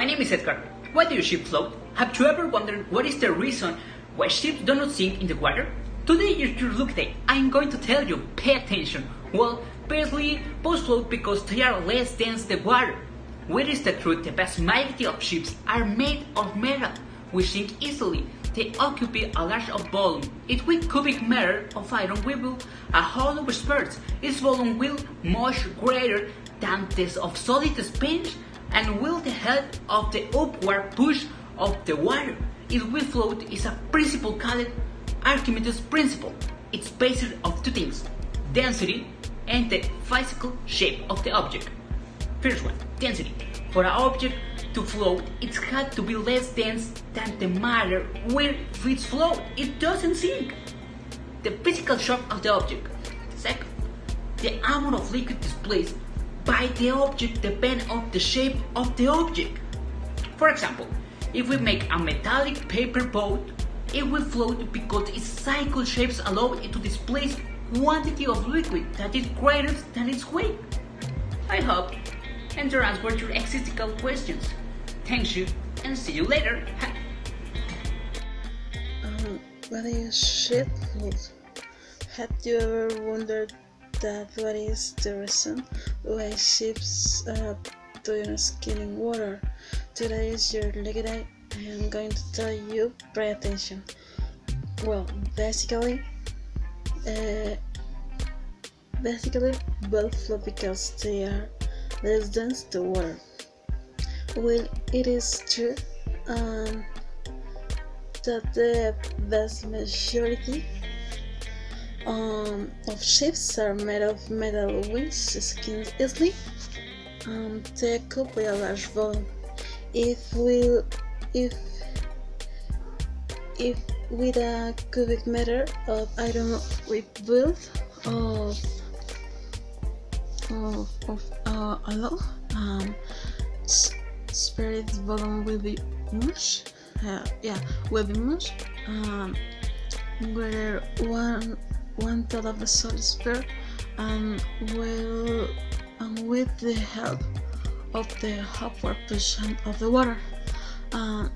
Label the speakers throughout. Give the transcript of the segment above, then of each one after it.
Speaker 1: name is Edgar. Why do ships float? Have you ever wondered what is the reason why ships do not sink in the water? Today is your look day. I'm going to tell you, pay attention. Well, basically, boats float because they are less dense than water. Where is the truth? The vast majority of ships are made of metal, which sink easily. They occupy a large volume. If with cubic meter of iron we build a hollow sphere, its volume will much greater than that of solid sponge and will the help of the upward push of the water. It will float is a principle called Archimedes' principle. It's based on two things, density and the physical shape of the object. First one, density. For an object to float, it has to be less dense than the matter where it floats. It doesn't sink. The physical shape of the object. Second, the amount of liquid displaced by the object depends on the shape of the object. For example, if we make a metallic paper boat, it will float because its cycle shapes allow it to displace quantity of liquid that is greater than its weight. I hope and to answer your existential questions. Thank you and see you later.
Speaker 2: What is ship float? Have you ever wondered that what is the reason why ships do not sink in water? Today is your lucky day. I am going to tell you, pay attention. Well, basically, both float because they are less dense to water. Well, it is true that the vast majority of ships are made of metal which sink easily. They occupy a large volume. If with a cubic meter of iron we build of allow spirit volume will be much where one third of the solid sphere and with the help of the upward push of the water.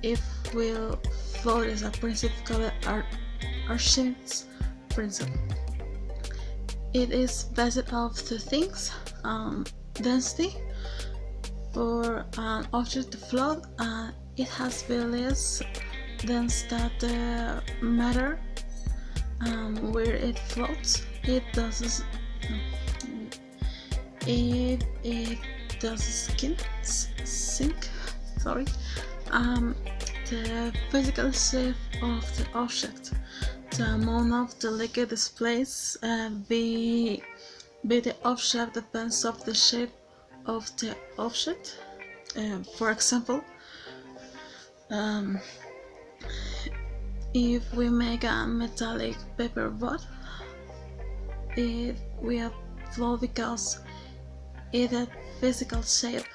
Speaker 2: If will float is a principle called Archimedes' principle. It is based off two things, density. For an object to float, it has to be less dense than the matter where it floats. It doesn't sink. Sorry. The physical shape of the object, the amount of the liquid displaced by the object depends on the shape of the object. For example, if we make a metallic paper boat, it will float because its physical shape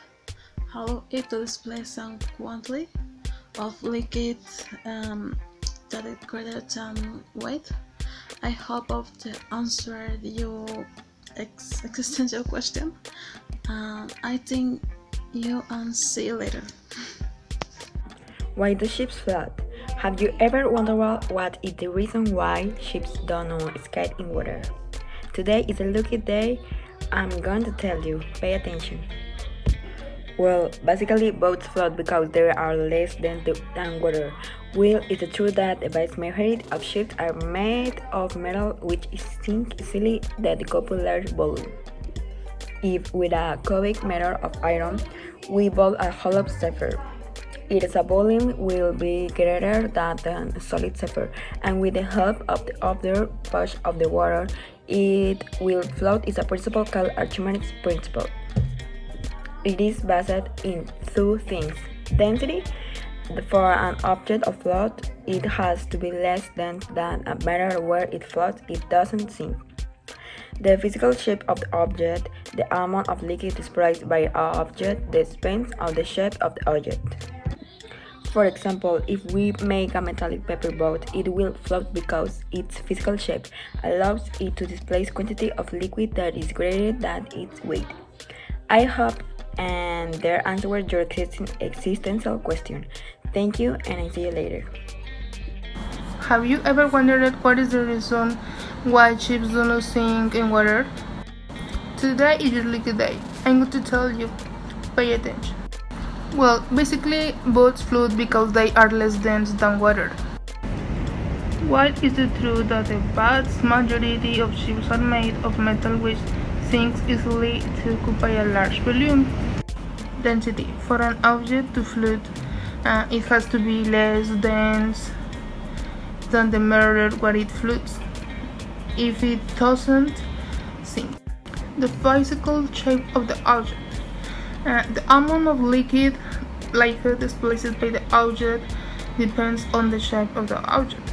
Speaker 2: allows it to display some quantity of liquid that is greater than weight. I hope of the answer your existential question. I think you and see you later.
Speaker 3: Why do ships float? Have you ever wondered what is the reason why ships do not skate in water? Today is a lucky day. I'm going to tell you. Pay attention. Well, basically boats float because they are less dense than water. Well, it's true that the vast majority of ships are made of metal which sink easily that couple large volume. If with a cubic meter of iron we build a hollow sphere, its volume will be greater than the solid sphere, and with the help of the upward push of the water, it will float. Is a principle called Archimedes' principle. It is based in two things, density. For an object to float, it has to be less dense than a matter where it floats. It doesn't sink. The physical shape of the object, the amount of liquid displaced by an object, depends on the shape of the object. For example, if we make a metallic paper boat, it will float because its physical shape allows it to displace quantity of liquid that is greater than its weight. I hope and there answered your existential question. Thank you, and I see you later.
Speaker 4: Have you ever wondered what is the reason why ships do not sink in water? Today is your lucky day. I'm going to tell you. Pay attention. Well, basically, boats float because they are less dense than water. While it is true that the vast majority of ships are made of metal which sinks easily to occupy a large volume density, for an object to float, it has to be less dense than the matter where it floats. If it doesn't sink. The physical shape of the object. The amount of liquid displaced by the object depends on the shape of the object.